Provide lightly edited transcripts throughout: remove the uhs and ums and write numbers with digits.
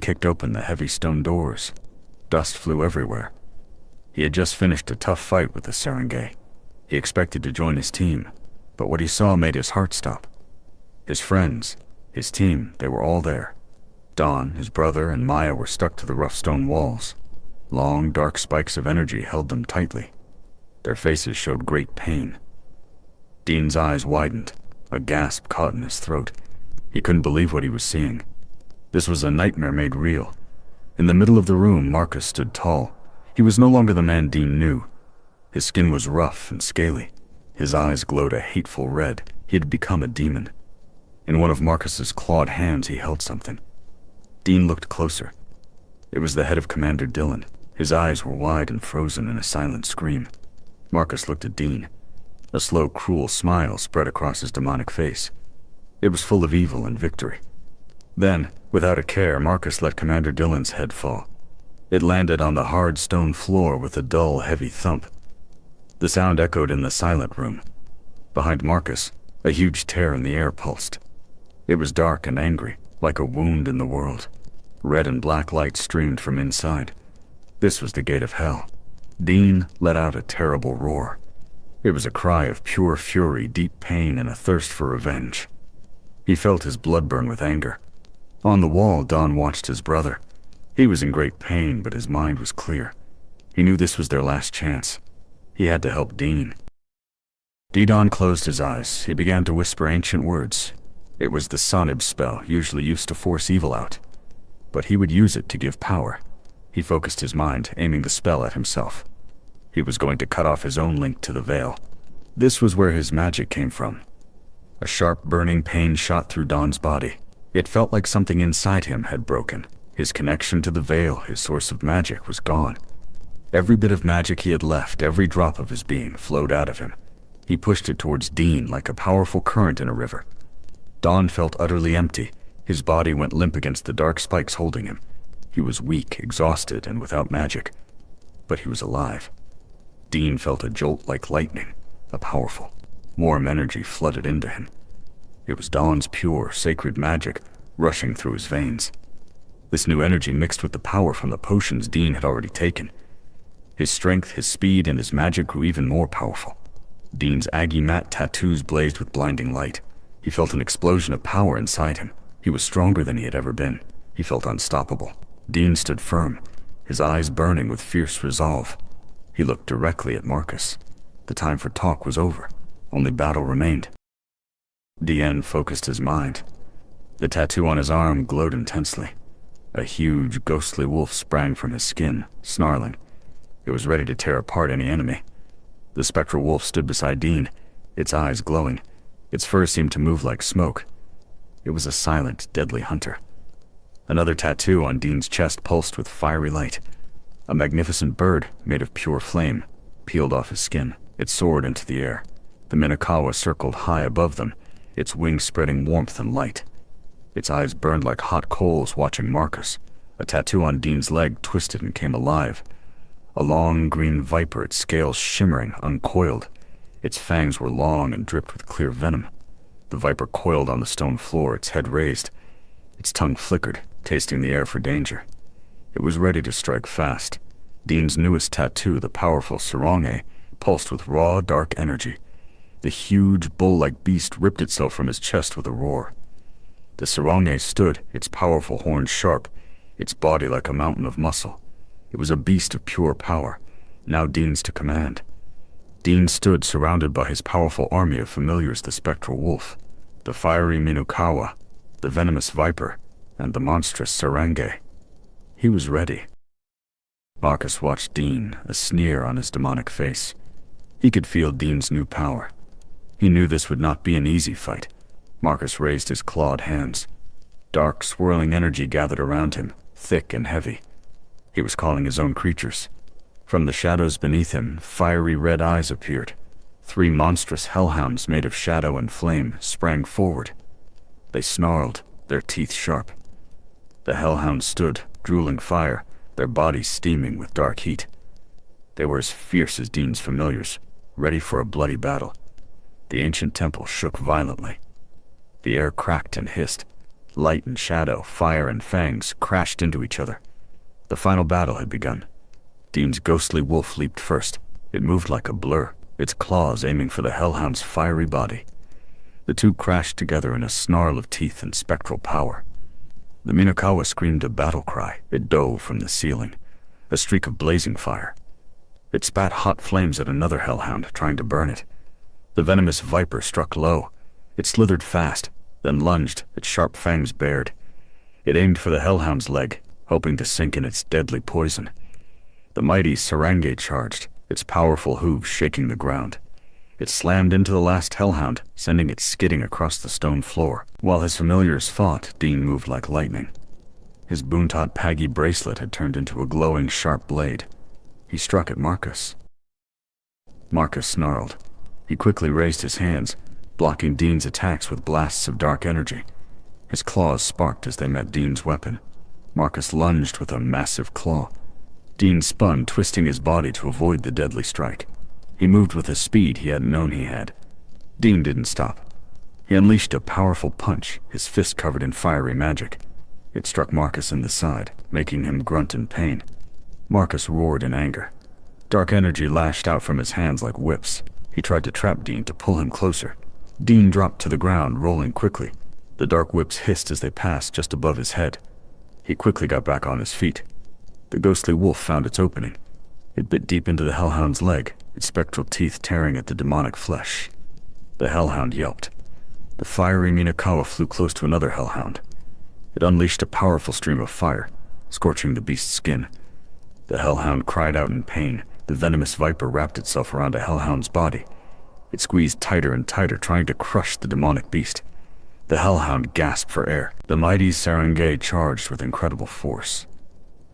kicked open the heavy stone doors. Dust flew everywhere. He had just finished a tough fight with the Serengei. He expected to join his team, but what he saw made his heart stop. His friends, his team, they were all there. Don, his brother, and Maya were stuck to the rough stone walls. Long, dark spikes of energy held them tightly. Their faces showed great pain. Dean's eyes widened. A gasp caught in his throat. He couldn't believe what he was seeing. This was a nightmare made real. In the middle of the room, Marcus stood tall. He was no longer the man Dean knew. His skin was rough and scaly. His eyes glowed a hateful red. He had become a demon. In one of Marcus's clawed hands, he held something. Dean looked closer. It was the head of Commander Dillon. His eyes were wide and frozen in a silent scream. Marcus looked at Dean. A slow, cruel smile spread across his demonic face. It was full of evil and victory. Then, without a care, Marcus let Commander Dillon's head fall. It landed on the hard stone floor with a dull, heavy thump. The sound echoed in the silent room. Behind Marcus, a huge tear in the air pulsed. It was dark and angry, like a wound in the world. Red and black light streamed from inside. This was the gate of hell. Dean let out a terrible roar. It was a cry of pure fury, deep pain, and a thirst for revenge. He felt his blood burn with anger. On the wall, Don watched his brother. He was in great pain, but his mind was clear. He knew this was their last chance. He had to help Dean. Don closed his eyes. He began to whisper ancient words. It was the Sonib spell, usually used to force evil out. But he would use it to give power. He focused his mind, aiming the spell at himself. He was going to cut off his own link to the veil. This was where his magic came from. A sharp, burning pain shot through Don's body. It felt like something inside him had broken. His connection to the veil, his source of magic, was gone. Every bit of magic he had left, every drop of his being, flowed out of him. He pushed it towards Dean like a powerful current in a river. Don felt utterly empty. His body went limp against the dark spikes holding him. He was weak, exhausted, and without magic. But he was alive. Dean felt a jolt like lightning, a powerful, warm energy flooded into him. It was Don's pure, sacred magic rushing through his veins. This new energy mixed with the power from the potions Dean had already taken. His strength, his speed, and his magic grew even more powerful. Dean's Aggie mat tattoos blazed with blinding light. He felt an explosion of power inside him. He was stronger than he had ever been. He felt unstoppable. Dean stood firm, his eyes burning with fierce resolve. He looked directly at Marcus. The time for talk was over. Only battle remained. Dean focused his mind. The tattoo on his arm glowed intensely. A huge, ghostly wolf sprang from his skin, snarling. It was ready to tear apart any enemy. The spectral wolf stood beside Dean, its eyes glowing. Its fur seemed to move like smoke. It was a silent, deadly hunter. Another tattoo on Dean's chest pulsed with fiery light. A magnificent bird, made of pure flame, peeled off his skin. It soared into the air. The Minakawa circled high above them, its wings spreading warmth and light. Its eyes burned like hot coals watching Marcus. A tattoo on Dean's leg twisted and came alive. A long green viper, its scales shimmering, uncoiled. Its fangs were long and dripped with clear venom. The viper coiled on the stone floor, its head raised. Its tongue flickered, tasting the air for danger. It was ready to strike fast. Dean's newest tattoo, the powerful Sarange, pulsed with raw, dark energy. The huge, bull-like beast ripped itself from his chest with a roar. The Sarange stood, its powerful horns sharp, its body like a mountain of muscle. It was a beast of pure power, now Dean's to command. Dean stood surrounded by his powerful army of familiars, the spectral wolf, the fiery Minukawa, the venomous viper, and the monstrous Sarange. He was ready. Marcus watched Dean, a sneer on his demonic face. He could feel Dean's new power. He knew this would not be an easy fight. Marcus raised his clawed hands. Dark, swirling energy gathered around him, thick and heavy. He was calling his own creatures. From the shadows beneath him, fiery red eyes appeared. 3 monstrous hellhounds made of shadow and flame sprang forward. They snarled, their teeth sharp. The hellhounds stood, drooling fire, their bodies steaming with dark heat. They were as fierce as Dean's familiars, ready for a bloody battle. The ancient temple shook violently. The air cracked and hissed. Light and shadow, fire and fangs crashed into each other. The final battle had begun. Dean's ghostly wolf leaped first. It moved like a blur, its claws aiming for the hellhound's fiery body. The two crashed together in a snarl of teeth and spectral power. The Minakawa screamed a battle cry. It dove from the ceiling, a streak of blazing fire. It spat hot flames at another hellhound, trying to burn it. The venomous viper struck low. It slithered fast, then lunged, its sharp fangs bared. It aimed for the hellhound's leg, hoping to sink in its deadly poison. The mighty sarange charged, its powerful hooves shaking the ground. It slammed into the last hellhound, sending it skidding across the stone floor. While his familiars fought, Dean moved like lightning. His Boontot Paggy bracelet had turned into a glowing, sharp blade. He struck at Marcus. Marcus snarled. He quickly raised his hands, blocking Dean's attacks with blasts of dark energy. His claws sparked as they met Dean's weapon. Marcus lunged with a massive claw. Dean spun, twisting his body to avoid the deadly strike. He moved with a speed he hadn't known he had. Dean didn't stop. He unleashed a powerful punch, his fist covered in fiery magic. It struck Marcus in the side, making him grunt in pain. Marcus roared in anger. Dark energy lashed out from his hands like whips. He tried to trap Dean, to pull him closer. Dean dropped to the ground, rolling quickly. The dark whips hissed as they passed just above his head. He quickly got back on his feet. The ghostly wolf found its opening. It bit deep into the hellhound's leg, its spectral teeth tearing at the demonic flesh. The hellhound yelped. The fiery Minakawa flew close to another hellhound. It unleashed a powerful stream of fire, scorching the beast's skin. The hellhound cried out in pain. The venomous viper wrapped itself around a hellhound's body. It squeezed tighter and tighter, trying to crush the demonic beast. The hellhound gasped for air. The mighty sarange charged with incredible force.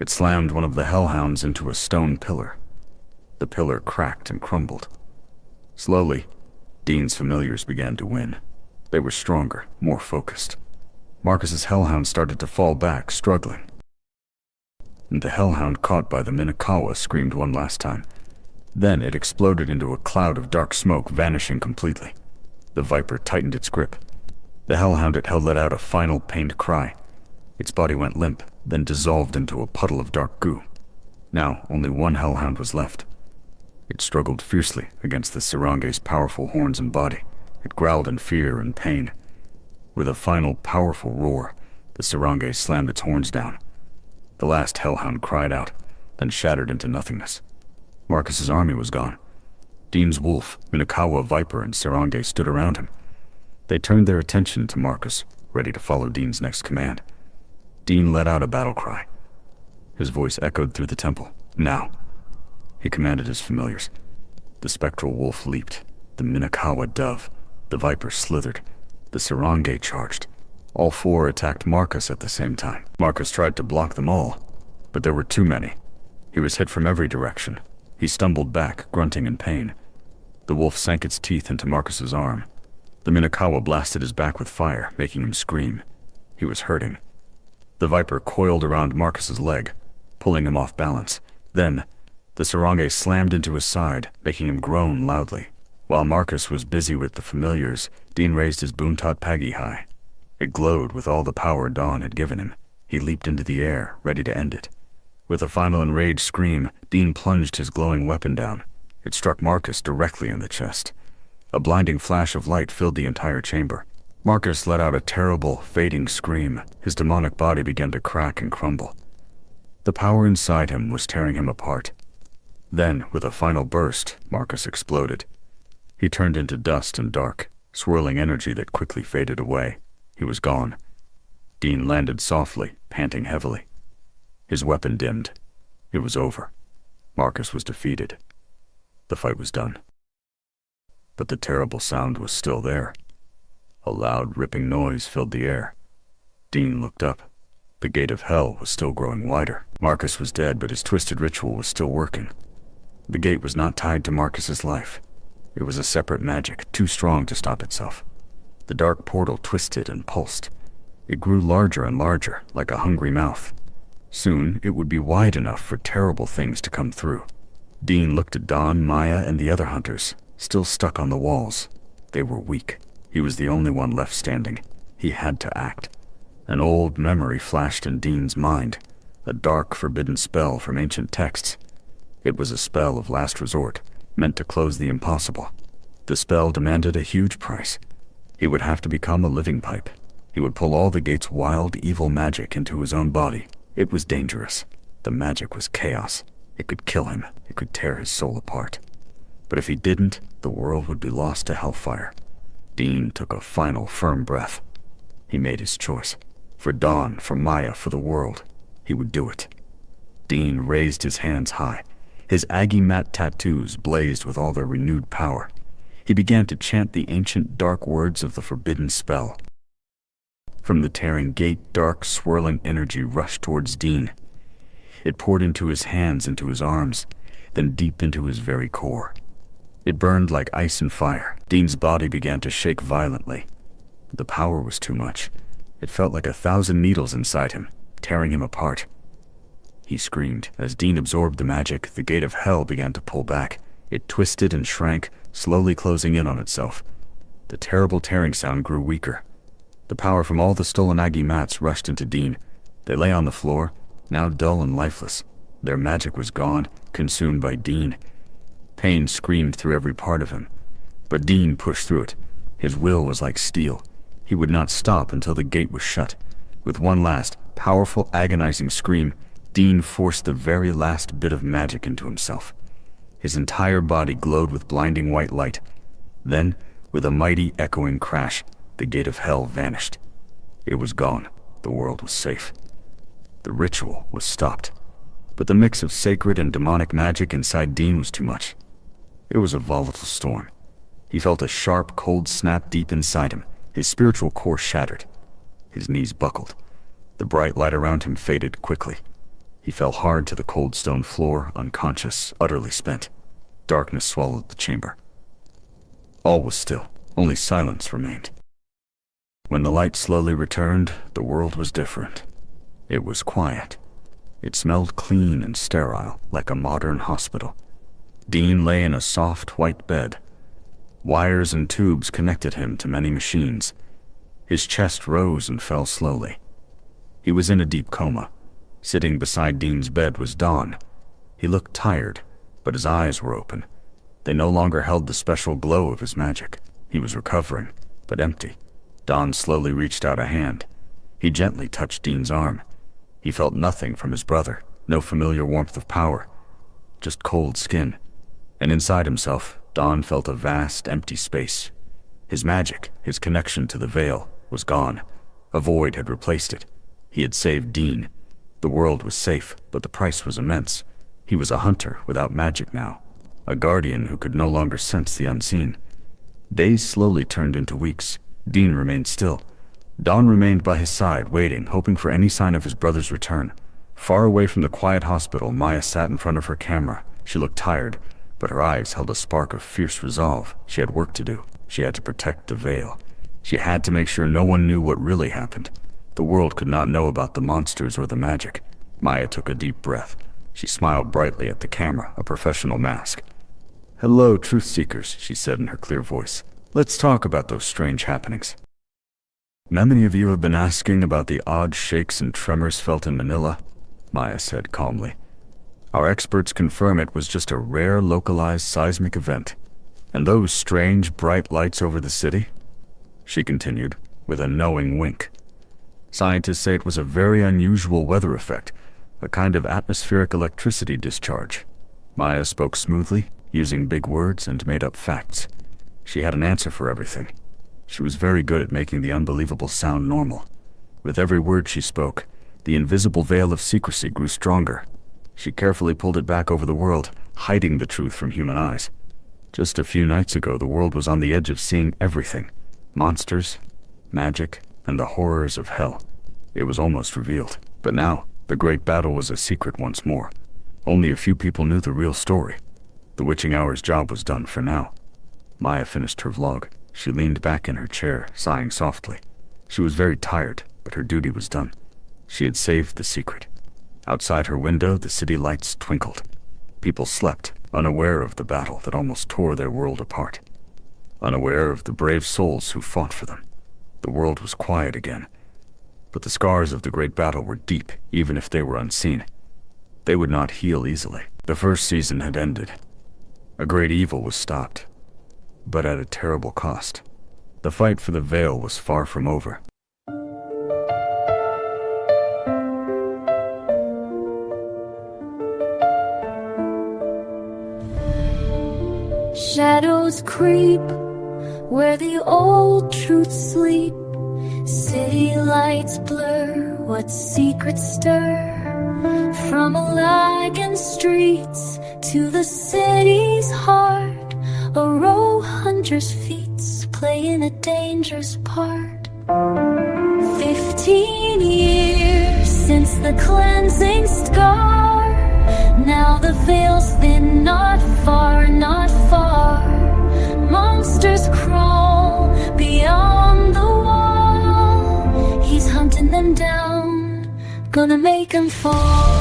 It slammed one of the hellhounds into a stone pillar. The pillar cracked and crumbled. Slowly, Dean's familiars began to win. They were stronger, more focused. Marcus's hellhound started to fall back, struggling. And the hellhound caught by the Minakawa screamed one last time. Then it exploded into a cloud of dark smoke, vanishing completely. The viper tightened its grip. The hellhound it held let out a final pained cry. Its body went limp, then dissolved into a puddle of dark goo. Now only one hellhound was left. It struggled fiercely against the sarange's powerful horns and body. It growled in fear and pain. With a final powerful roar, the sarange slammed its horns down. The last hellhound cried out, then shattered into nothingness. Marcus's army was gone. Dean's wolf, Minakawa viper, and sarange stood around him. They turned their attention to Marcus, ready to follow Dean's next command. Dean let out a battle cry. His voice echoed through the temple. Now, he commanded his familiars. The spectral wolf leaped, the Minakawa dove, the viper slithered, the sarange charged. All four attacked Marcus at the same time. Marcus tried to block them all, but there were too many. He was hit from every direction. He stumbled back, grunting in pain. The wolf sank its teeth into Marcus's arm. The Minakawa blasted his back with fire, making him scream. He was hurting. The viper coiled around Marcus's leg, pulling him off balance. Then, the sarange slammed into his side, making him groan loudly. While Marcus was busy with the familiars, Dean raised his Boontot Paggy high. It glowed with all the power Dawn had given him. He leaped into the air, ready to end it. With a final enraged scream, Dean plunged his glowing weapon down. It struck Marcus directly in the chest. A blinding flash of light filled the entire chamber. Marcus let out a terrible, fading scream. His demonic body began to crack and crumble. The power inside him was tearing him apart. Then, with a final burst, Marcus exploded. He turned into dust and dark, swirling energy that quickly faded away. He was gone. Dean landed softly, panting heavily. His weapon dimmed. It was over. Marcus was defeated. The fight was done. But the terrible sound was still there. A loud, ripping noise filled the air. Dean looked up. The gate of hell was still growing wider. Marcus was dead, but his twisted ritual was still working. The gate was not tied to Marcus's life. It was a separate magic, too strong to stop itself. The dark portal twisted and pulsed. It grew larger and larger, like a hungry mouth. Soon, it would be wide enough for terrible things to come through. Dean looked at Dawn, Maya, and the other hunters, still stuck on the walls. They were weak. He was the only one left standing. He had to act. An old memory flashed in Dean's mind, a dark, forbidden spell from ancient texts. It was a spell of last resort, meant to close the impossible. The spell demanded a huge price. He would have to become a living pipe. He would pull all the gate's wild, evil magic into his own body. It was dangerous. The magic was chaos. It could kill him. It could tear his soul apart. But if he didn't, the world would be lost to hellfire. Dean took a final, firm breath. He made his choice. For Dawn, for Maya, for the world. He would do it. Dean raised his hands high. His Aggie mat tattoos blazed with all their renewed power. He began to chant the ancient dark words of the forbidden spell. From the tearing gate, dark, swirling energy rushed towards Dean. It poured into his hands, into his arms, then deep into his very core. It burned like ice and fire. Dean's body began to shake violently. The power was too much. It felt like 1,000 needles inside him, tearing him apart. He screamed. As Dean absorbed the magic, the gate of hell began to pull back. It twisted and shrank, slowly closing in on itself. The terrible tearing sound grew weaker. The power from all the stolen Aggie mats rushed into Dean. They lay on the floor, now dull and lifeless. Their magic was gone, consumed by Dean. Pain screamed through every part of him. But Dean pushed through it. His will was like steel. He would not stop until the gate was shut. With one last, powerful, agonizing scream, Dean forced the very last bit of magic into himself. His entire body glowed with blinding white light. Then, with a mighty, echoing crash, the gate of hell vanished. It was gone. The world was safe. The ritual was stopped. But the mix of sacred and demonic magic inside Dean was too much. It was a volatile storm. He felt a sharp, cold snap deep inside him. His spiritual core shattered. His knees buckled. The bright light around him faded quickly. He fell hard to the cold stone floor, unconscious, utterly spent. Darkness swallowed the chamber. All was still. Only silence remained. When the light slowly returned, the world was different. It was quiet. It smelled clean and sterile, like a modern hospital. Dean lay in a soft, white bed. Wires and tubes connected him to many machines. His chest rose and fell slowly. He was in a deep coma. Sitting beside Dean's bed was Dawn. He looked tired, but his eyes were open. They no longer held the special glow of his magic. He was recovering, but empty. Dawn slowly reached out a hand. He gently touched Dean's arm. He felt nothing from his brother, no familiar warmth of power, just cold skin. And inside himself, Dawn felt a vast, empty space. His magic, his connection to the veil, was gone. A void had replaced it. He had saved Dean. The world was safe, but the price was immense. He was a hunter without magic now, a guardian who could no longer sense the unseen. Days slowly turned into weeks. Dean remained still. Dawn remained by his side, waiting, hoping for any sign of his brother's return. Far away from the quiet hospital, Maya sat in front of her camera. She looked tired, but her eyes held a spark of fierce resolve. She had work to do. She had to protect the veil. She had to make sure no one knew what really happened. The world could not know about the monsters or the magic. Maya took a deep breath. She smiled brightly at the camera, a professional mask. "Hello, truth seekers," she said in her clear voice. "Let's talk about those strange happenings. Many of you have been asking about the odd shakes and tremors felt in Manila," Maya said calmly. "Our experts confirm it was just a rare localized seismic event. And those strange bright lights over the city?" She continued, with a knowing wink. "Scientists say it was a very unusual weather effect, a kind of atmospheric electricity discharge." Maya spoke smoothly, using big words and made up facts. She had an answer for everything. She was very good at making the unbelievable sound normal. With every word she spoke, the invisible veil of secrecy grew stronger. She carefully pulled it back over the world, hiding the truth from human eyes. Just a few nights ago, the world was on the edge of seeing everything. Monsters, magic, and the horrors of hell. It was almost revealed. But now, the great battle was a secret once more. Only a few people knew the real story. The witching hour's job was done for now. Maya finished her vlog. She leaned back in her chair, sighing softly. She was very tired, but her duty was done. She had saved the secret. Outside her window, the city lights twinkled. People slept, unaware of the battle that almost tore their world apart. Unaware of the brave souls who fought for them. The world was quiet again. but the scars of the great battle were deep, even if they were unseen. They would not heal easily. The first season had ended. A great evil was stopped, but at a terrible cost. The fight for the veil was far from over. Shadows creep where the old truths sleep. City lights blur what secrets stir. From a lagging streets to the city's heart, a row hunter's feats playing a dangerous part. 15 years since the cleansing scar. Now the veil's thin, not far, not far. Monsters crawl beyond the wall. He's hunting them down, gonna make them fall.